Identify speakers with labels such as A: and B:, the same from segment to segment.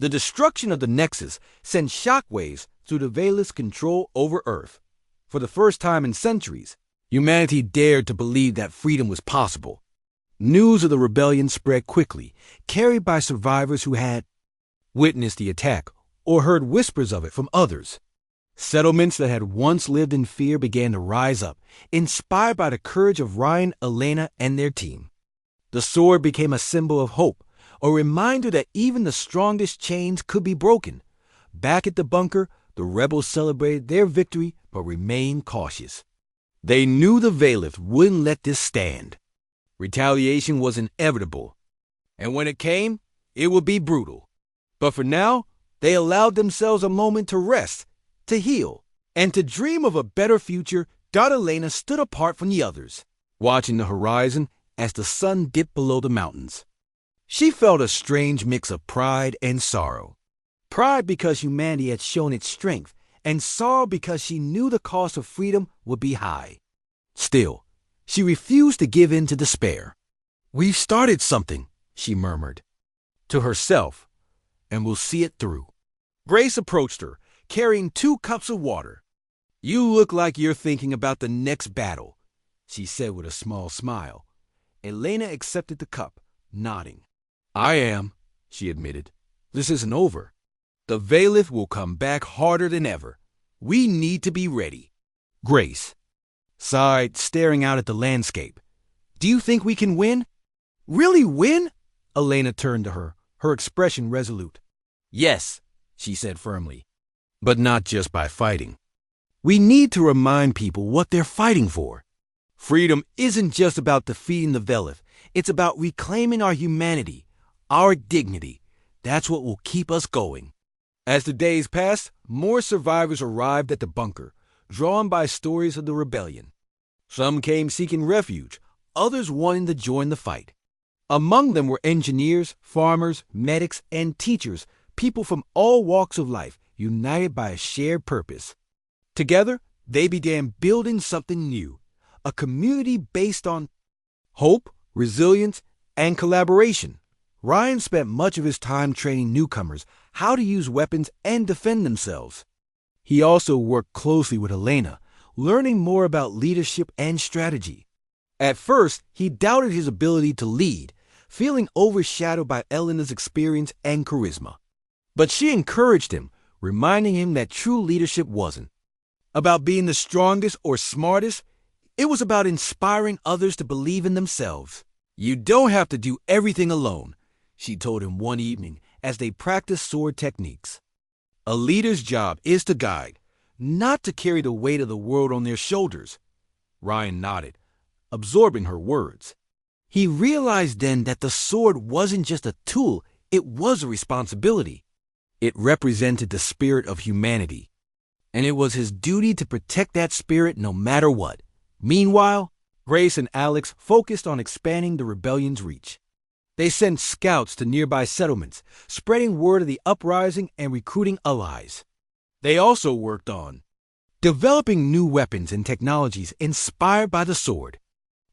A: The destruction of the Nexus sent shockwaves through the Veileth's control over Earth. For the first time in centuries, humanity dared to believe that freedom was possible. News of the rebellion spread quickly, carried by survivors who had witnessed the attack or heard whispers of it from others. Settlements that had once lived in fear began to rise up, inspired by the courage of Ryan, Elena, and their team. The sword became a symbol of hope, a reminder that even the strongest chains could be broken. Back at the bunker, the rebels celebrated their victory but remained cautious. They knew the Veileth wouldn't let this stand. Retaliation was inevitable, and when it came, it would be brutal. But for now, they allowed themselves a moment to rest, to heal, and to dream of a better future. Elena stood apart from the others, watching the horizon as the sun dipped below the mountains. She felt a strange mix of pride and sorrow. Pride because humanity had shown its strength, and sorrow because she knew the cost of freedom would be high. Still, she refused to give in to despair. "We've started something," she murmured to herself, "and we'll see it through." Grace approached her, carrying 2 cups of water. "You look like you're thinking about the next battle," she said with a small smile. Elena accepted the cup, nodding. "I am," she admitted. "This isn't over. The Veileth will come back harder than ever. We need to be ready." Grace sighed, staring out at the landscape. "Do you think we can win?" "Really win?" Elena turned to her, her expression resolute. "Yes," she said firmly, "but not just by fighting. We need to remind people what they're fighting for. Freedom isn't just about defeating the Veileth. It's about reclaiming our humanity, our dignity. That's what will keep us going." As the days passed, more survivors arrived at the bunker, drawn by stories of the rebellion. Some came seeking refuge, others wanting to join the fight. Among them were engineers, farmers, medics, and teachers, people from all walks of life, united by a shared purpose. Together, they began building something new, a community based on hope, resilience, and collaboration. Ryan spent much of his time training newcomers how to use weapons and defend themselves. He also worked closely with Elena, learning more about leadership and strategy. At first, he doubted his ability to lead, feeling overshadowed by Elena's experience and charisma. But she encouraged him, reminding him that true leadership wasn't about being the strongest or smartest. It was about inspiring others to believe in themselves. "You don't have to do everything alone," she told him one evening as they practiced sword techniques. "A leader's job is to guide, not to carry the weight of the world on their shoulders." Ryan nodded, absorbing her words. He realized then that the sword wasn't just a tool, it was a responsibility. It represented the spirit of humanity, and it was his duty to protect that spirit no matter what. Meanwhile, Grace and Alex focused on expanding the rebellion's reach. They sent scouts to nearby settlements, spreading word of the uprising and recruiting allies. They also worked on developing new weapons and technologies inspired by the sword.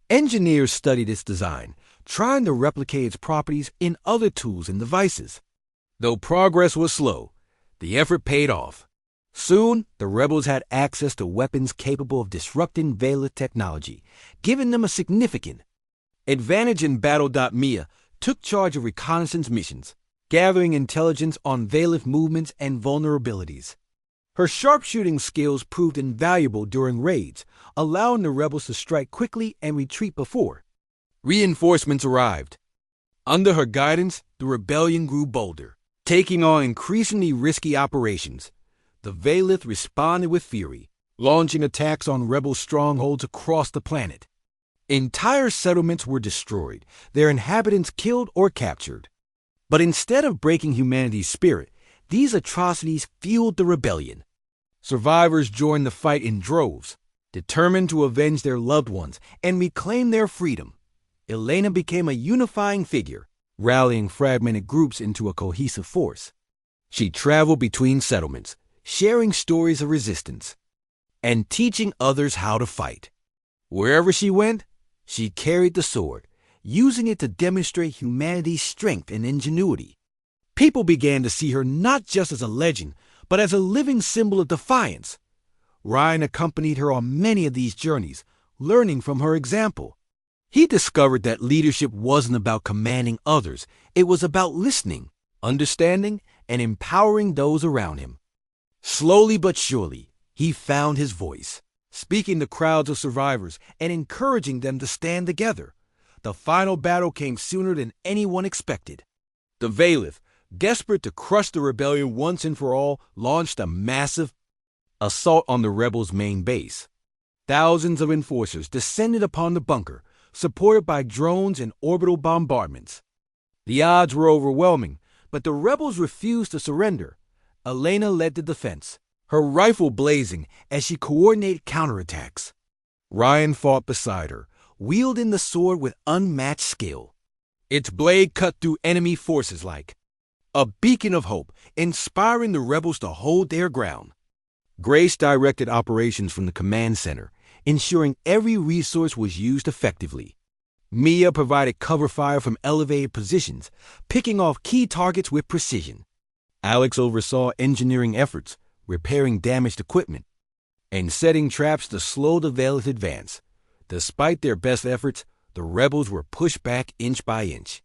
A: Engineers studied its design, trying to replicate its properties in other tools and devices. Though progress was slow, the effort paid off. Soon, the rebels had access to weapons capable of disrupting Veileth technology, giving them a significant advantage in battle. Mia took charge of reconnaissance missions, gathering intelligence on Veileth movements and vulnerabilities. Her sharpshooting skills proved invaluable during raids, allowing the rebels to strike quickly and retreat before reinforcements arrived. Under her guidance, the rebellion grew bolder, taking on increasingly risky operations. The Veileth responded with fury, launching attacks on rebel strongholds across the planet. Entire settlements were destroyed, their inhabitants killed or captured. But instead of breaking humanity's spirit, these atrocities fueled the rebellion. Survivors joined the fight in droves, determined to avenge their loved ones and reclaim their freedom. Elena became a unifying figure, rallying fragmented groups into a cohesive force. She traveled between settlements, sharing stories of resistance and teaching others how to fight. Wherever she went, she carried the sword, using it to demonstrate humanity's strength and ingenuity. People began to see her not just as a legend, but as a living symbol of defiance. Ryan accompanied her on many of these journeys, learning from her example. He discovered that leadership wasn't about commanding others, it was about listening, understanding, and empowering those around him. Slowly but surely, he found his voice, speaking to crowds of survivors and encouraging them to stand together. The final battle came sooner than anyone expected. The Valith, desperate to crush the rebellion once and for all, launched a massive assault on the rebels' main base. Thousands of enforcers descended upon the bunker, supported by drones and orbital bombardments. The odds were overwhelming, but the rebels refused to surrender. Elena led the defense, her rifle blazing as she coordinated counterattacks. Ryan fought beside her, wielding the sword with unmatched skill. Its blade cut through enemy forces like a beacon of hope, inspiring the rebels to hold their ground. Grace directed operations from the command center, ensuring every resource was used effectively. Mia provided cover fire from elevated positions, picking off key targets with precision. Alex oversaw engineering efforts, repairing damaged equipment, and setting traps to slow the Valith advance. Despite their best efforts, the rebels were pushed back inch by inch.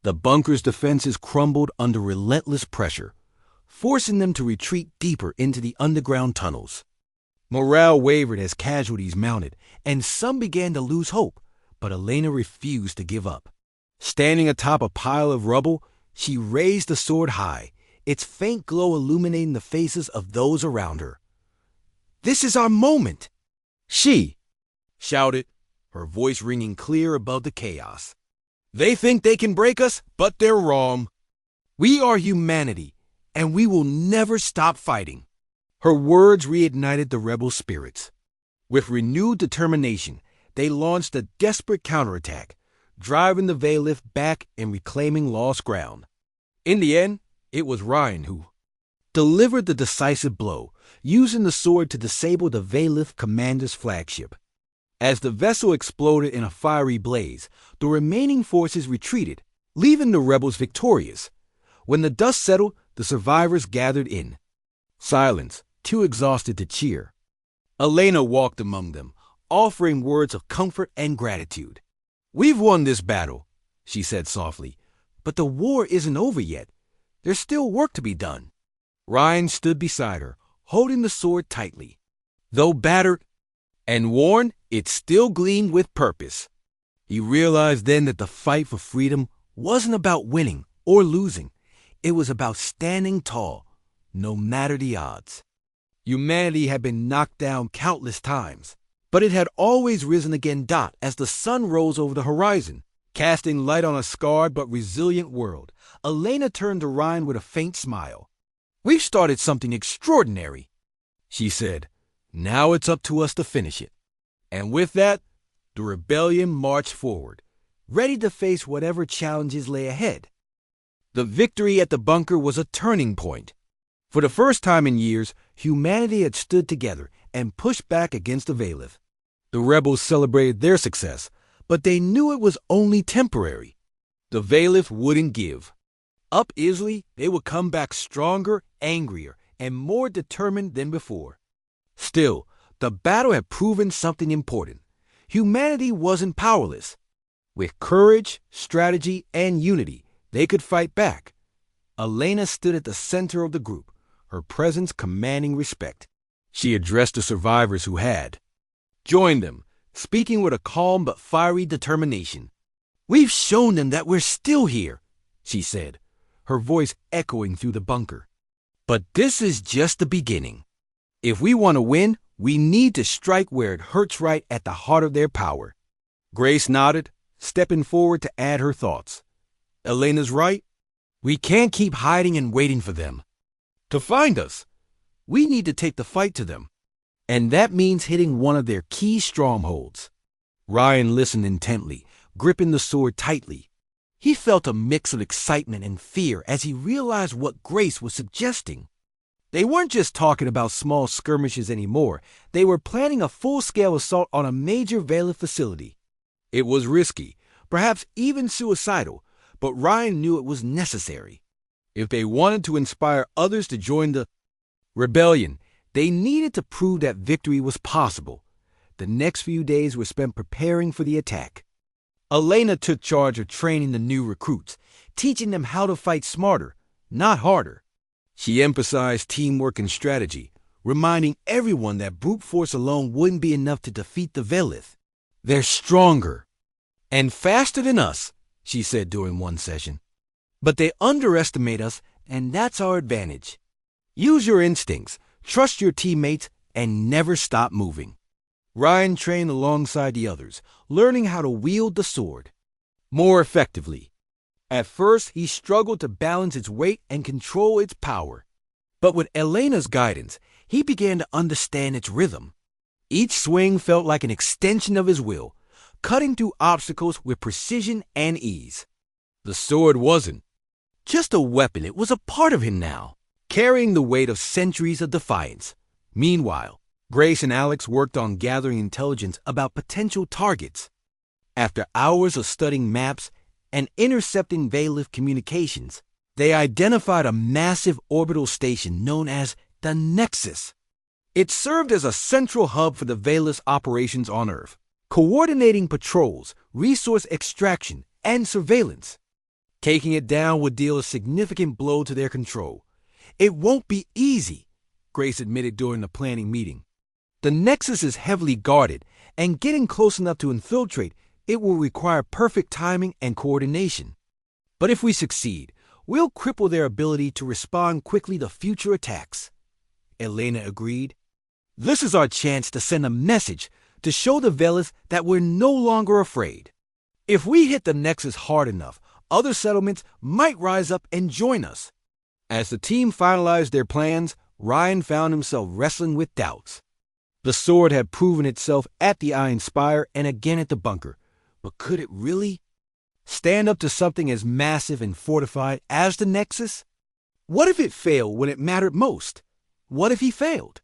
A: The bunker's defenses crumbled under relentless pressure, forcing them to retreat deeper into the underground tunnels. Morale wavered as casualties mounted, and some began to lose hope, but Elena refused to give up. Standing atop a pile of rubble, she raised the sword high, its faint glow illuminating the faces of those around her. "This is our moment!" she shouted, her voice ringing clear above the chaos. "They think they can break us, but they're wrong. We are humanity, and we will never stop fighting." Her words reignited the rebel spirits. With renewed determination, they launched a desperate counterattack, driving the Valith back and reclaiming lost ground. In the end, it was Ryan who delivered the decisive blow, using the sword to disable the Valith commander's flagship. As the vessel exploded in a fiery blaze, the remaining forces retreated, leaving the rebels victorious. When the dust settled, the survivors gathered in silence, too exhausted to cheer. Elena walked among them, offering words of comfort and gratitude. "We've won this battle," she said softly, "but the war isn't over yet. There's still work to be done." Ryan stood beside her, holding the sword tightly. Though battered and worn, it still gleamed with purpose. He realized then that the fight for freedom wasn't about winning or losing. It was about standing tall, no matter the odds. Humanity had been knocked down countless times, but it had always risen again as the sun rose over the horizon, casting light on a scarred but resilient world. Elena turned to Ryan with a faint smile. "We've started something extraordinary," she said. "Now it's up to us to finish it." And with that, the rebellion marched forward, ready to face whatever challenges lay ahead. The victory at the bunker was a turning point. For the first time in years, humanity had stood together and pushed back against the Valith. The rebels celebrated their success, but they knew it was only temporary. The Valith wouldn't give up easily. They would come back stronger, angrier, and more determined than before. Still, the battle had proven something important. Humanity wasn't powerless. With courage, strategy, and unity, they could fight back. Elena stood at the center of the group, her presence commanding respect. She addressed the survivors who had joined them, speaking with a calm but fiery determination. "We've shown them that we're still here," she said, her voice echoing through the bunker. "But this is just the beginning. If we want to win, we need to strike where it hurts, right at the heart of their power." Grace nodded, stepping forward to add her thoughts. "Elena's right. We can't keep hiding and waiting for them to find us. We need to take the fight to them. And that means hitting one of their key strongholds." Ryan listened intently, gripping the sword tightly. He felt a mix of excitement and fear as he realized what Grace was suggesting. They weren't just talking about small skirmishes anymore. They were planning a full-scale assault on a major Valith facility. It was risky, perhaps even suicidal, but Ryan knew it was necessary. If they wanted to inspire others to join the rebellion, they needed to prove that victory was possible. The next few days were spent preparing for the attack. Elena took charge of training the new recruits, teaching them how to fight smarter, not harder. She emphasized teamwork and strategy, reminding everyone that brute force alone wouldn't be enough to defeat the Velith. They're stronger and faster than us, she said during one session. But they underestimate us, and that's our advantage. Use your instincts, trust your teammates, and never stop moving. Ryan trained alongside the others, learning how to wield the sword more effectively. At first, he struggled to balance its weight and control its power. But with Elena's guidance, he began to understand its rhythm. Each swing felt like an extension of his will, cutting through obstacles with precision and ease. The sword wasn't just a weapon, it was a part of him now, carrying the weight of centuries of defiance. Meanwhile, Grace and Alex worked on gathering intelligence about potential targets. After hours of studying maps and intercepting Velith communications, they identified a massive orbital station known as the Nexus. It served as a central hub for the Velith's operations on Earth, coordinating patrols, resource extraction, and surveillance. Taking it down would deal a significant blow to their control. It won't be easy, Grace admitted during the planning meeting. The Nexus is heavily guarded, and getting close enough to infiltrate it will require perfect timing and coordination. But if we succeed, we'll cripple their ability to respond quickly to future attacks. Elena agreed. This is our chance to send a message to show the Velith that we're no longer afraid. If we hit the Nexus hard enough, other settlements might rise up and join us. As the team finalized their plans, Ryan found himself wrestling with doubts. The sword had proven itself at the Iron Spire and again at the bunker, but could it really stand up to something as massive and fortified as the Nexus? What if it failed when it mattered most? What if he failed?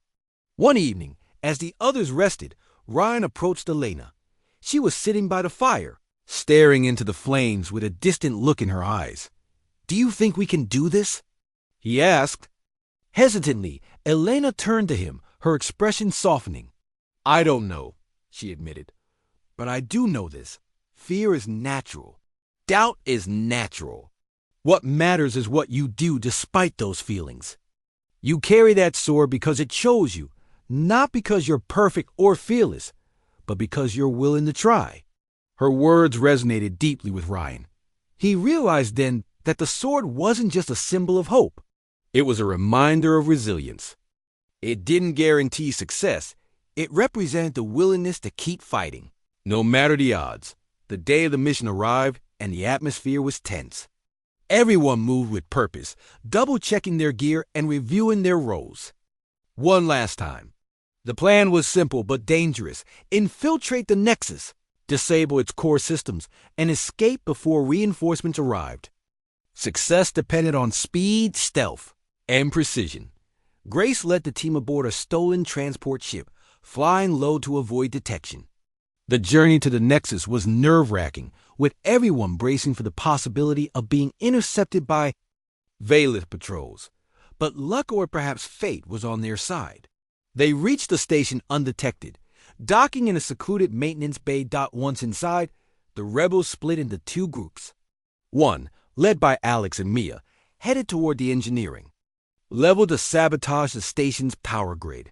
A: One evening, as the others rested, Ryan approached Elena. She was sitting by the fire, staring into the flames with a distant look in her eyes. "Do you think we can do this?" he asked. Hesitantly, Elena turned to him, her expression softening. "I don't know," she admitted. "But I do know this. Fear is natural. Doubt is natural. What matters is what you do despite those feelings. You carry that sword because it chose you, not because you're perfect or fearless, but because you're willing to try." Her words resonated deeply with Ryan. He realized then that the sword wasn't just a symbol of hope. It was a reminder of resilience. It didn't guarantee success. It represented the willingness to keep fighting, no matter the odds. The day of the mission arrived, and the atmosphere was tense. Everyone moved with purpose, double-checking their gear and reviewing their roles. One last time. The plan was simple but dangerous. Infiltrate the Nexus, disable its core systems, and escape before reinforcements arrived. Success depended on speed, stealth, and precision. Grace led the team aboard a stolen transport ship, flying low to avoid detection. The journey to the Nexus was nerve-wracking, with everyone bracing for the possibility of being intercepted by Velith patrols. But luck or perhaps fate was on their side. They reached the station undetected. Docking in a secluded maintenance bay. Once inside, the rebels split into two groups. One, led by Alex and Mia, headed toward the engineering level to sabotage the station's power grid.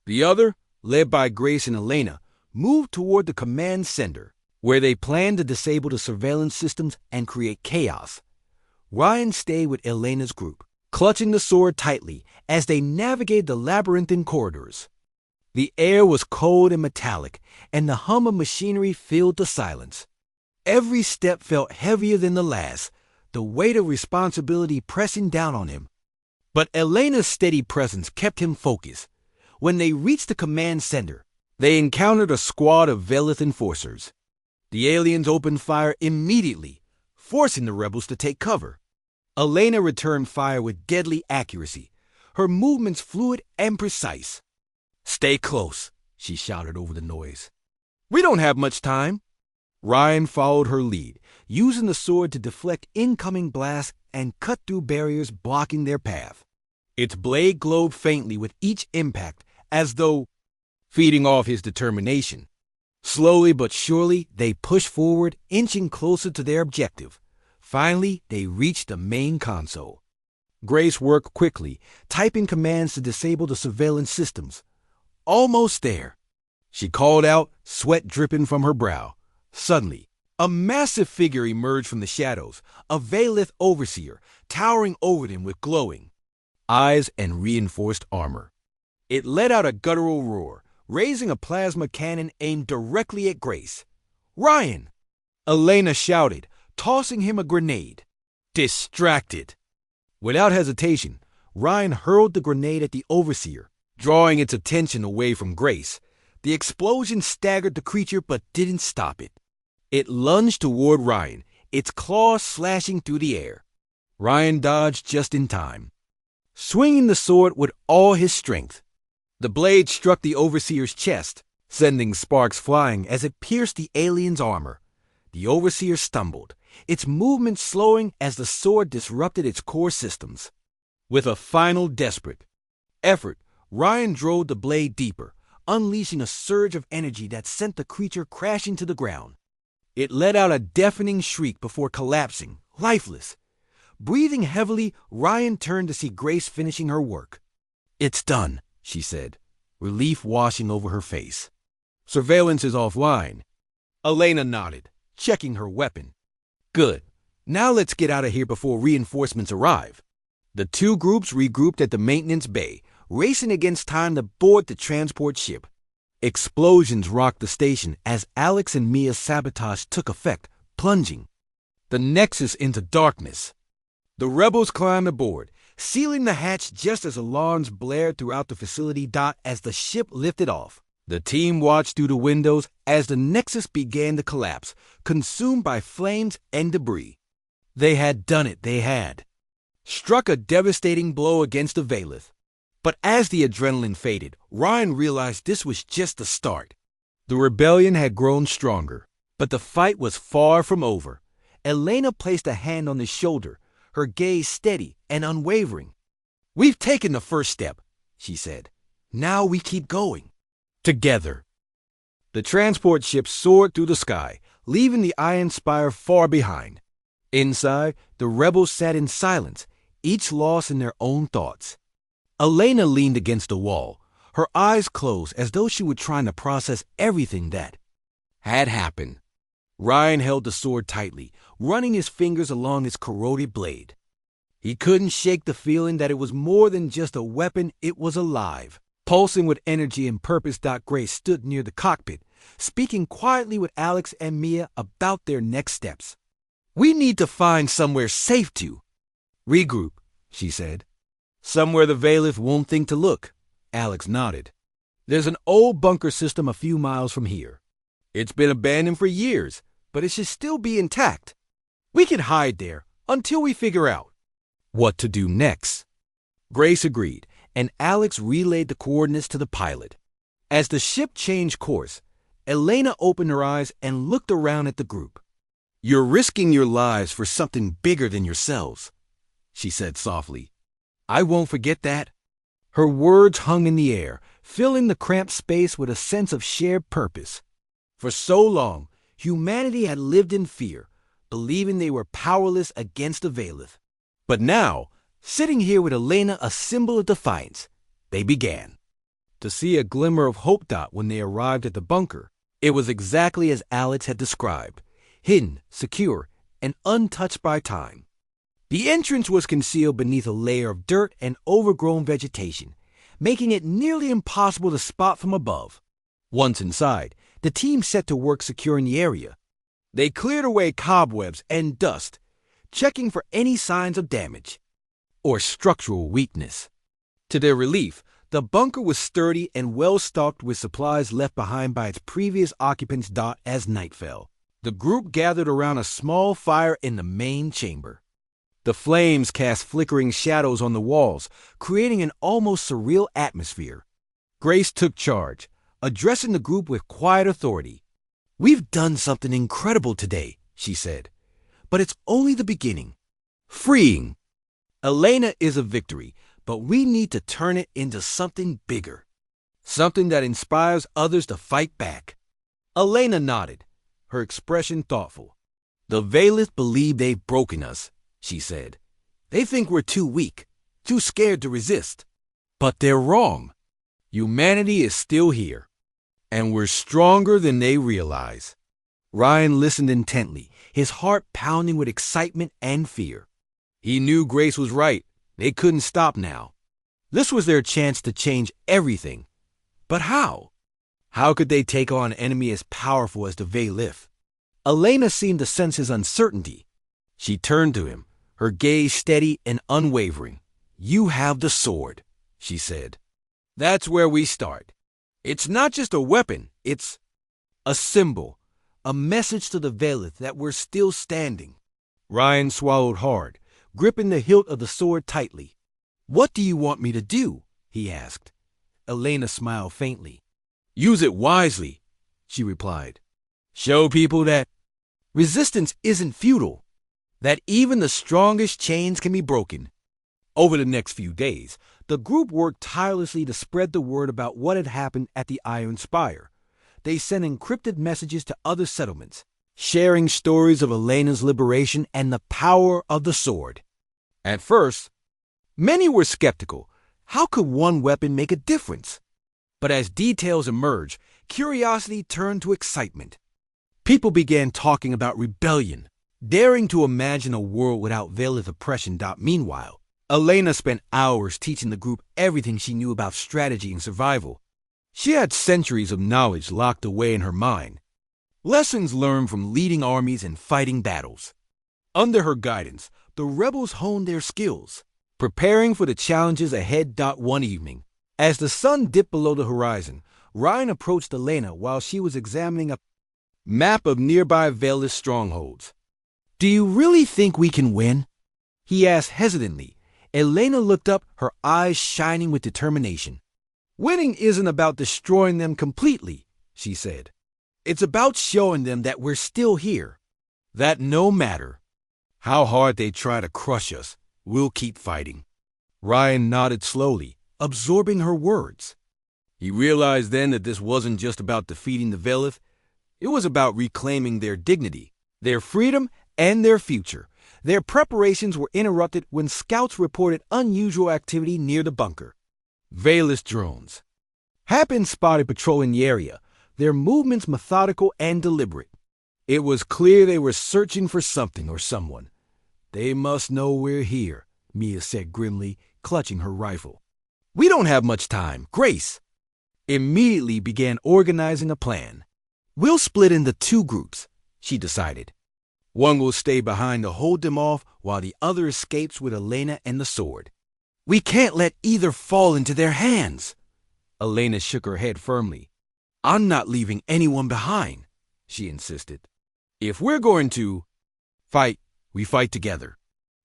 A: The other, led by Grace and Elena, moved toward the command center, where they planned to disable the surveillance systems and create chaos. Ryan stayed with Elena's group, clutching the sword tightly as they navigated the labyrinthine corridors. The air was cold and metallic, and the hum of machinery filled the silence. Every step felt heavier than the last, the weight of responsibility pressing down on him. But Elena's steady presence kept him focused. When they reached the command center, they encountered a squad of Velith enforcers. The aliens opened fire immediately, forcing the rebels to take cover. Elena returned fire with deadly accuracy, her movements fluid and precise. "Stay close," she shouted over the noise. "We don't have much time." Ryan followed her lead, using the sword to deflect incoming blasts and cut through barriers blocking their path. Its blade glowed faintly with each impact, as though feeding off his determination. Slowly but surely, they pushed forward, inching closer to their objective. Finally, they reached the main console. Grace worked quickly, typing commands to disable the surveillance systems. Almost there. She called out, sweat dripping from her brow. Suddenly, a massive figure emerged from the shadows, a Valith overseer, towering over them with glowing eyes and reinforced armor. It let out a guttural roar, raising a plasma cannon aimed directly at Grace. "Ryan!" Elena shouted, tossing him a grenade. Distracted. Without hesitation, Ryan hurled the grenade at the overseer, drawing its attention away from Grace. The explosion staggered the creature but didn't stop it. It lunged toward Ryan, its claws slashing through the air. Ryan dodged just in time, swinging the sword with all his strength. The blade struck the overseer's chest, sending sparks flying as it pierced the alien's armor. The overseer stumbled, its movement slowing as the sword disrupted its core systems. With a final desperate effort, Ryan drove the blade deeper, unleashing a surge of energy that sent the creature crashing to the ground. It let out a deafening shriek before collapsing, lifeless. Breathing heavily, Ryan turned to see Grace finishing her work. "It's done," she said, relief washing over her face. "Surveillance is offline." Elena nodded, checking her weapon. "Good. Now let's get out of here before reinforcements arrive." The two groups regrouped at the maintenance bay, racing against time to board the transport ship. Explosions rocked the station as Alex and Mia's sabotage took effect, plunging the Nexus into darkness. The rebels climbed aboard, sealing the hatch just as alarms blared throughout the facility. As the ship lifted off, the team watched through the windows as the Nexus began to collapse, consumed by flames and debris. They had done it. They had struck a devastating blow against the Valith. But as the adrenaline faded, Ryan realized this was just the start. The rebellion had grown stronger, but the fight was far from over. Elena placed a hand on his shoulder, her gaze steady and unwavering. "We've taken the first step," she said. "Now we keep going. Together." The transport ship soared through the sky, leaving the Iron Spire far behind. Inside, the rebels sat in silence, each lost in their own thoughts. Elena leaned against the wall, her eyes closed as though she were trying to process everything that had happened. Ryan held the sword tightly, running his fingers along its corroded blade. He couldn't shake the feeling that it was more than just a weapon, it was alive, pulsing with energy and purpose. Grace stood near the cockpit, speaking quietly with Alex and Mia about their next steps. "We need to find somewhere safe to regroup," she said. "Somewhere the Valith won't think to look." Alex nodded. "There's an old bunker system a few miles from here. It's been abandoned for years, but it should still be intact. We can hide there until we figure out what to do next." Grace agreed, and Alex relayed the coordinates to the pilot. As the ship changed course, Elena opened her eyes and looked around at the group. "You're risking your lives for something bigger than yourselves," she said softly. "I won't forget that." Her words hung in the air, filling the cramped space with a sense of shared purpose. For so long, humanity had lived in fear, believing they were powerless against the Valith. But now, sitting here with Elena, a symbol of defiance, they began to see a glimmer of hope. When they arrived at the bunker, it was exactly as Alex had described, hidden, secure, and untouched by time. The entrance was concealed beneath a layer of dirt and overgrown vegetation, making it nearly impossible to spot from above. Once inside, the team set to work securing the area. They cleared away cobwebs and dust, checking for any signs of damage or structural weakness. To their relief, the bunker was sturdy and well stocked with supplies left behind by its previous occupants. As night fell, the group gathered around a small fire in the main chamber. The flames cast flickering shadows on the walls, creating an almost surreal atmosphere. Grace took charge, addressing the group with quiet authority. "We've done something incredible today," she said, "but it's only the beginning. Freeing. Elena is a victory, but we need to turn it into something bigger. Something that inspires others to fight back. Elena nodded, her expression thoughtful. The Veilith believe they've broken us, she said. They think we're too weak, too scared to resist. But they're wrong. Humanity is still here, and we're stronger than they realize. Ryan listened intently, his heart pounding with excitement and fear. He knew Grace was right. They couldn't stop now. This was their chance to change everything. But how? How could they take on an enemy as powerful as the Veilith? Elena seemed to sense his uncertainty. She turned to him, her gaze steady and unwavering. You have the sword, she said. That's where we start. It's not just a weapon, it's a symbol, a message to the Veilith that we're still standing. Ryan swallowed hard, gripping the hilt of the sword tightly. What do you want me to do? He asked. Elena smiled faintly. Use it wisely, she replied. Show people that resistance isn't futile, that even the strongest chains can be broken. Over the next few days, the group worked tirelessly to spread the word about what had happened at the Iron Spire. They sent encrypted messages to other settlements, sharing stories of Elena's liberation and the power of the sword. At first, many were skeptical. How could one weapon make a difference? But as details emerged, curiosity turned to excitement. People began talking about rebellion, daring to imagine a world without Veilith oppression. Meanwhile, Elena spent hours teaching the group everything she knew about strategy and survival. She had centuries of knowledge locked away in her mind, lessons learned from leading armies and fighting battles. Under her guidance, the rebels honed their skills, preparing for the challenges ahead. One evening, as the sun dipped below the horizon, Ryan approached Elena while she was examining a map of nearby Veilith strongholds. Do you really think we can win? He asked hesitantly. Elena looked up, her eyes shining with determination. Winning isn't about destroying them completely, she said. It's about showing them that we're still here, that no matter how hard they try to crush us, we'll keep fighting. Ryan nodded slowly, absorbing her words. He realized then that this wasn't just about defeating the Veilith. It was about reclaiming their dignity, their freedom, and their future. Their preparations were interrupted when scouts reported unusual activity near the bunker. Veilith drones had been spotted patrolling the area, their movements methodical and deliberate. It was clear they were searching for something or someone. They must know we're here, Mia said grimly, clutching her rifle. We don't have much time. Grace immediately began organizing a plan. We'll split into two groups, she decided. One will stay behind to hold them off while the other escapes with Elena and the sword. We can't let either fall into their hands. Elena shook her head firmly. I'm not leaving anyone behind, she insisted. If we're going to fight, we fight together.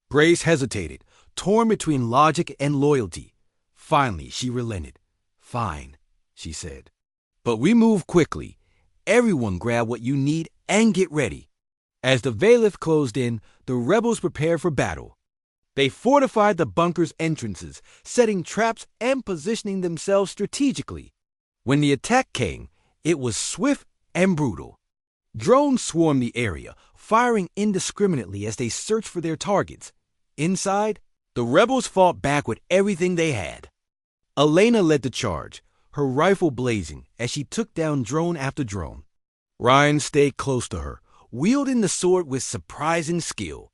A: Grace hesitated, torn between logic and loyalty. Finally, she relented. Fine, she said. But we move quickly. Everyone grab what you need and get ready. As the Veilith closed in, the rebels prepared for battle. They fortified the bunker's entrances, setting traps and positioning themselves strategically. When the attack came, it was swift and brutal. Drones swarmed the area, firing indiscriminately as they searched for their targets. Inside, the rebels fought back with everything they had. Elena led the charge, her rifle blazing as she took down drone after drone. Ryan stayed close to her, wielding the sword with surprising skill.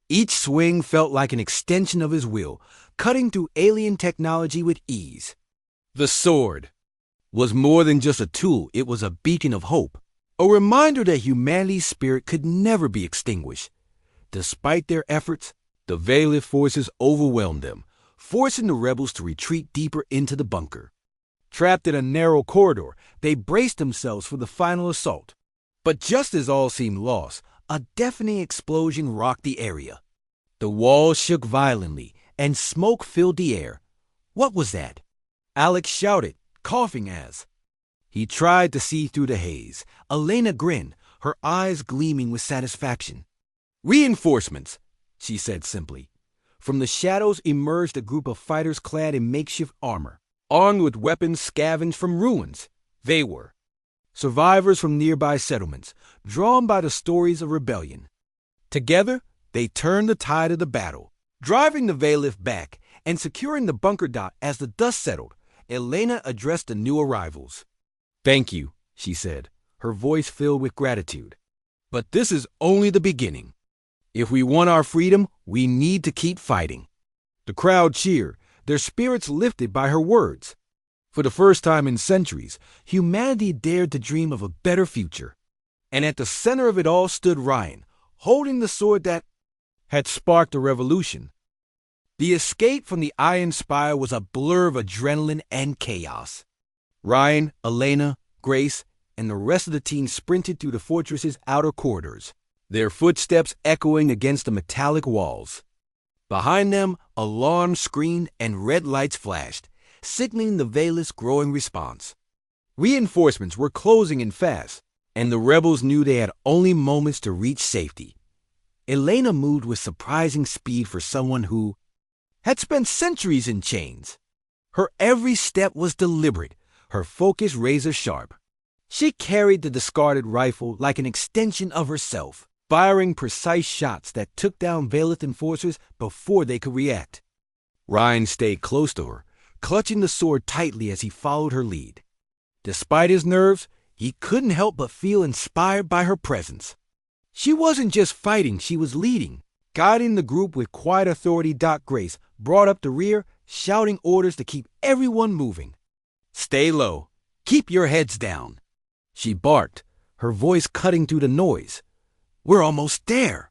A: Each swing felt like an extension of his will, cutting through alien technology with ease. The sword was more than just a tool, it was a beacon of hope, a reminder that humanity's spirit could never be extinguished. Despite their efforts, the Veilith forces overwhelmed them, forcing the rebels to retreat deeper into the bunker. Trapped in a narrow corridor, they braced themselves for the final assault. But just as all seemed lost, a deafening explosion rocked the area. The walls shook violently, and smoke filled the air. What was that? Alex shouted, coughing as he tried to see through the haze. Elena grinned, her eyes gleaming with satisfaction. Reinforcements, she said simply. From the shadows emerged a group of fighters clad in makeshift armor, armed with weapons scavenged from ruins. They were survivors from nearby settlements, drawn by the stories of rebellion. Together, they turned the tide of the battle, driving the Valith back and securing the bunker dot. As the dust settled, Elena addressed the new arrivals. "Thank you," she said, her voice filled with gratitude. "But this is only the beginning. If we want our freedom, we need to keep fighting." The crowd cheered, their spirits lifted by her words. For the first time in centuries, humanity dared to dream of a better future. And at the center of it all stood Ryan, holding the sword that had sparked a revolution. The escape from the Iron Spire was a blur of adrenaline and chaos. Ryan, Elena, Grace, and the rest of the team sprinted through the fortress's outer corridors, their footsteps echoing against the metallic walls. Behind them, alarms screamed and red lights flashed, signaling the Valith's growing response. Reinforcements were closing in fast, and the rebels knew they had only moments to reach safety. Elena moved with surprising speed for someone who had spent centuries in chains. Her every step was deliberate, her focus razor-sharp. She carried the discarded rifle like an extension of herself, firing precise shots that took down Valith enforcers before they could react. Ryan stayed close to her, clutching the sword tightly as he followed her lead. Despite his nerves, he couldn't help but feel inspired by her presence. She wasn't just fighting, she was leading, guiding the group with quiet authority. Grace brought up the rear, shouting orders to keep everyone moving. "Stay low. Keep your heads down," she barked, her voice cutting through the noise. "We're almost there."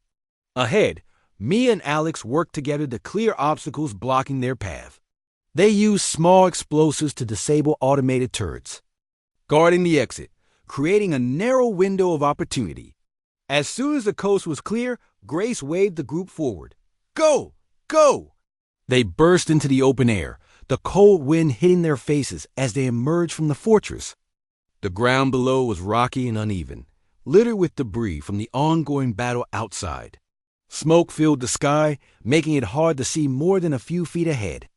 A: Ahead, Mia and Alex worked together to clear obstacles blocking their path. They used small explosives to disable automated turrets, guarding the exit, creating a narrow window of opportunity. As soon as the coast was clear, Grace waved the group forward. "Go! Go!" They burst into the open air, the cold wind hitting their faces as they emerged from the fortress. The ground below was rocky and uneven, littered with debris from the ongoing battle outside. Smoke filled the sky, making it hard to see more than a few feet ahead.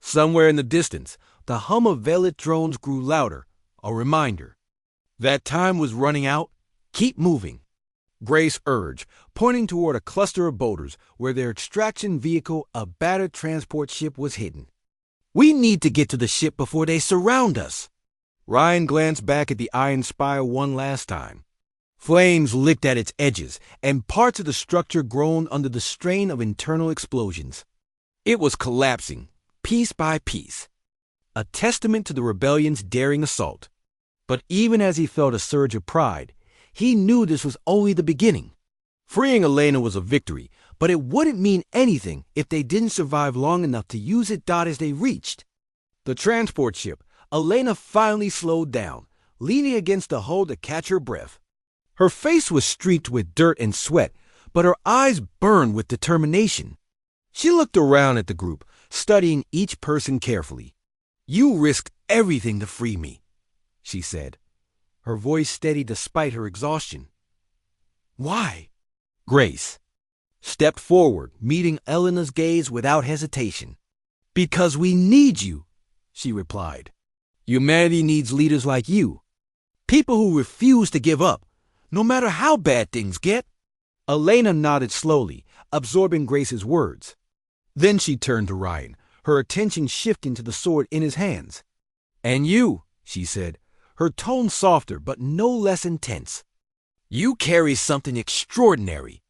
A: Somewhere in the distance, the hum of Valith drones grew louder, a reminder that time was running out. "Keep moving," Grace urged, pointing toward a cluster of boulders where their extraction vehicle, a battered transport ship, was hidden. "We need to get to the ship before they surround us." Ryan glanced back at the Iron Spire one last time. Flames licked at its edges, and parts of the structure groaned under the strain of internal explosions. It was collapsing, piece by piece, a testament to the rebellion's daring assault. But even as he felt a surge of pride, he knew this was only the beginning. Freeing Elena was a victory, but it wouldn't mean anything if they didn't survive long enough to use it. As they reached the transport ship, Elena finally slowed down, leaning against the hull to catch her breath. Her face was streaked with dirt and sweat, but her eyes burned with determination. She looked around at the group, studying each person carefully. "You risked everything to free me," she said, her voice steady despite her exhaustion. "Why?" Grace stepped forward, meeting Elena's gaze without hesitation. "Because we need you," she replied. "Humanity needs leaders like you. People who refuse to give up, no matter how bad things get." Elena nodded slowly, absorbing Grace's words. Then she turned to Ryan, her attention shifting to the sword in his hands. "And you," she said, her tone softer but no less intense. "You carry something extraordinary.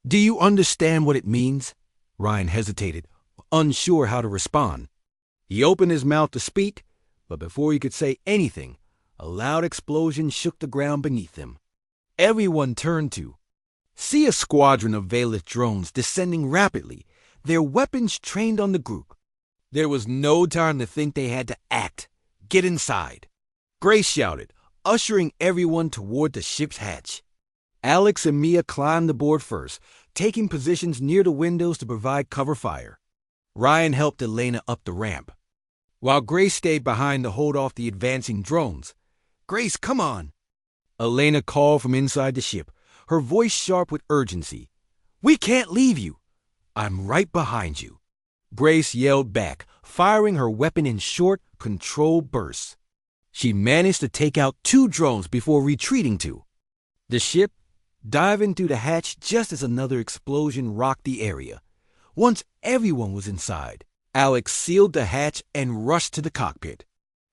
A: Do you understand what it means?" Ryan hesitated, unsure how to respond. He opened his mouth to speak, but before he could say anything, a loud explosion shook the ground beneath them. Everyone turned to see a squadron of Valith drones descending rapidly, their weapons trained on the group. There was no time to think, they had to act. "Get inside," Grace shouted, ushering everyone toward the ship's hatch. Alex and Mia climbed aboard first, taking positions near the windows to provide cover fire. Ryan helped Elena up the ramp, while Grace stayed behind to hold off the advancing drones. "Grace, come on," Elena called from inside the ship, her voice sharp with urgency. "We can't leave you. I'm right behind you, Grace yelled back, firing her weapon in short, controlled bursts. She managed to take out 2 drones before retreating to the ship, diving through the hatch just as another explosion rocked the area. Once everyone was inside, Alex sealed the hatch and rushed to the cockpit.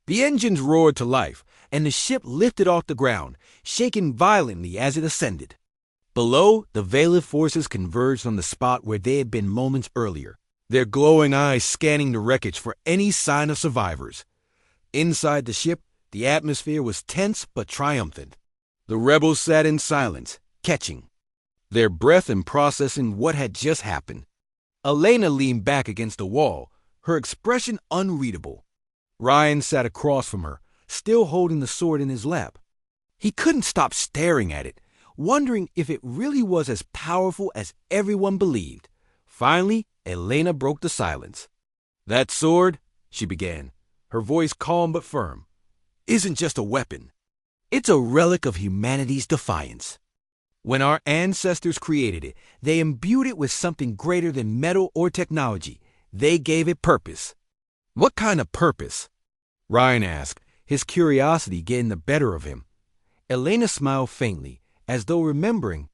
A: The engines roared to life, and the ship lifted off the ground, shaking violently as it ascended. Below, the Veilith forces converged on the spot where they had been moments earlier, their glowing eyes scanning the wreckage for any sign of survivors. Inside the ship, the atmosphere was tense but triumphant. The rebels sat in silence, catching their breath and processing what had just happened. Elena leaned back against the wall, her expression unreadable. Ryan sat across from her, still holding the sword in his lap. He couldn't stop staring at it, wondering if it really was as powerful as everyone believed. Finally, Elena broke the silence. "That sword," she began, her voice calm but firm, "isn't just a weapon. It's a relic of humanity's defiance. When our ancestors created it, they imbued it with something greater than metal or technology. They gave it purpose." "What kind of purpose?" Ryan asked, his curiosity getting the better of him. Elena smiled faintly, as though remembering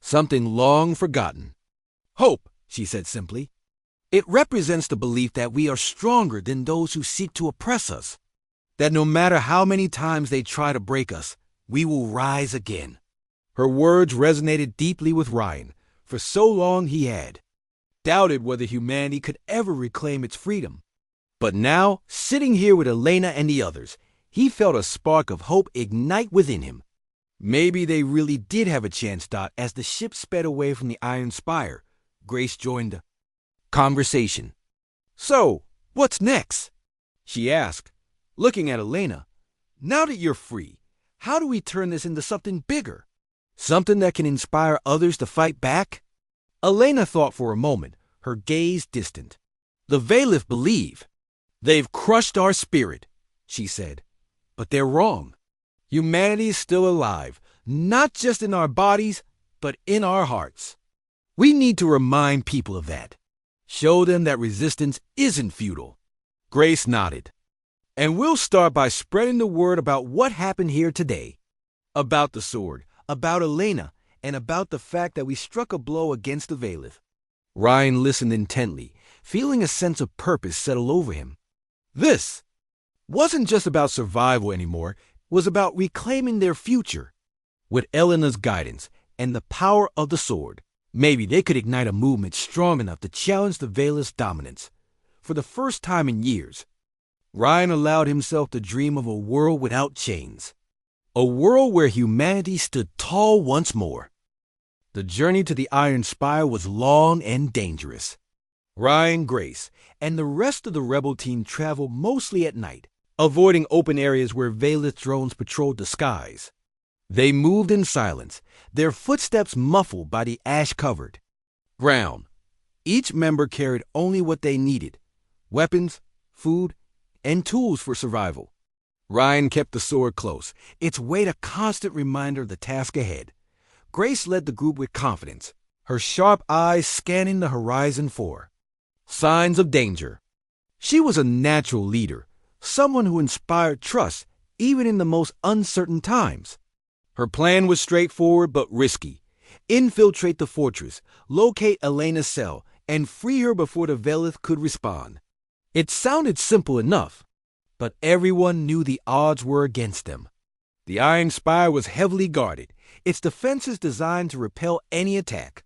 A: something long forgotten. "Hope," she said simply. "It represents the belief that we are stronger than those who seek to oppress us. That no matter how many times they try to break us, we will rise again." Her words resonated deeply with Ryan. For so long he had doubted whether humanity could ever reclaim its freedom. But now, sitting here with Elena and the others, he felt a spark of hope ignite within him. Maybe they really did have a chance. As the ship sped away from the Iron Spire, Grace joined the conversation. "So, what's next?" she asked, looking at Elena. "Now that you're free, how do we turn this into something bigger? Something that can inspire others to fight back?" Elena thought for a moment, her gaze distant. "The Veilith believe. They've crushed our spirit," she said. "But they're wrong. Humanity is still alive, not just in our bodies, but in our hearts. We need to remind people of that. Show them that resistance isn't futile." Grace nodded. "And we'll start by spreading the word about what happened here today. About the sword, about Elena, and about the fact that we struck a blow against the Veilith." Ryan listened intently, feeling a sense of purpose settle over him. This wasn't just about survival anymore, it was about reclaiming their future. With Elena's guidance and the power of the sword, maybe they could ignite a movement strong enough to challenge the Veilith's dominance. For the first time in years, Ryan allowed himself to dream of a world without chains. A world where humanity stood tall once more. The journey to the Iron Spire was long and dangerous. Ryan, Grace, and the rest of the rebel team traveled mostly at night, avoiding open areas where Veilith drones patrolled the skies. They moved in silence, their footsteps muffled by the ash-covered ground. Each member carried only what they needed: weapons, food, and tools for survival. Ryan kept the sword close, its weight a constant reminder of the task ahead. Grace led the group with confidence, her sharp eyes scanning the horizon for signs of danger. She was a natural leader, someone who inspired trust even in the most uncertain times. Her plan was straightforward but risky: infiltrate the fortress, locate Elena's cell, and free her before the Veilith could respond. It sounded simple enough, but everyone knew the odds were against them. The Iron Spire was heavily guarded, its defenses designed to repel any attack.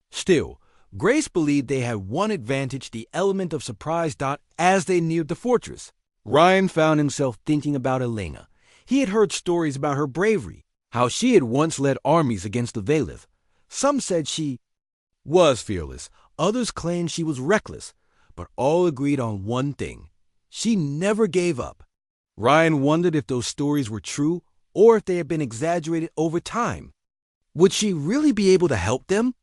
A: Still, Grace believed they had one advantage: the element of surprise. As they neared the fortress, Ryan found himself thinking about Elena. He had heard stories about her bravery, how she had once led armies against the Veilith. Some said she was fearless, others claimed she was reckless, but all agreed on one thing: she never gave up. Ryan wondered if those stories were true or if they had been exaggerated over time. Would she really be able to help them?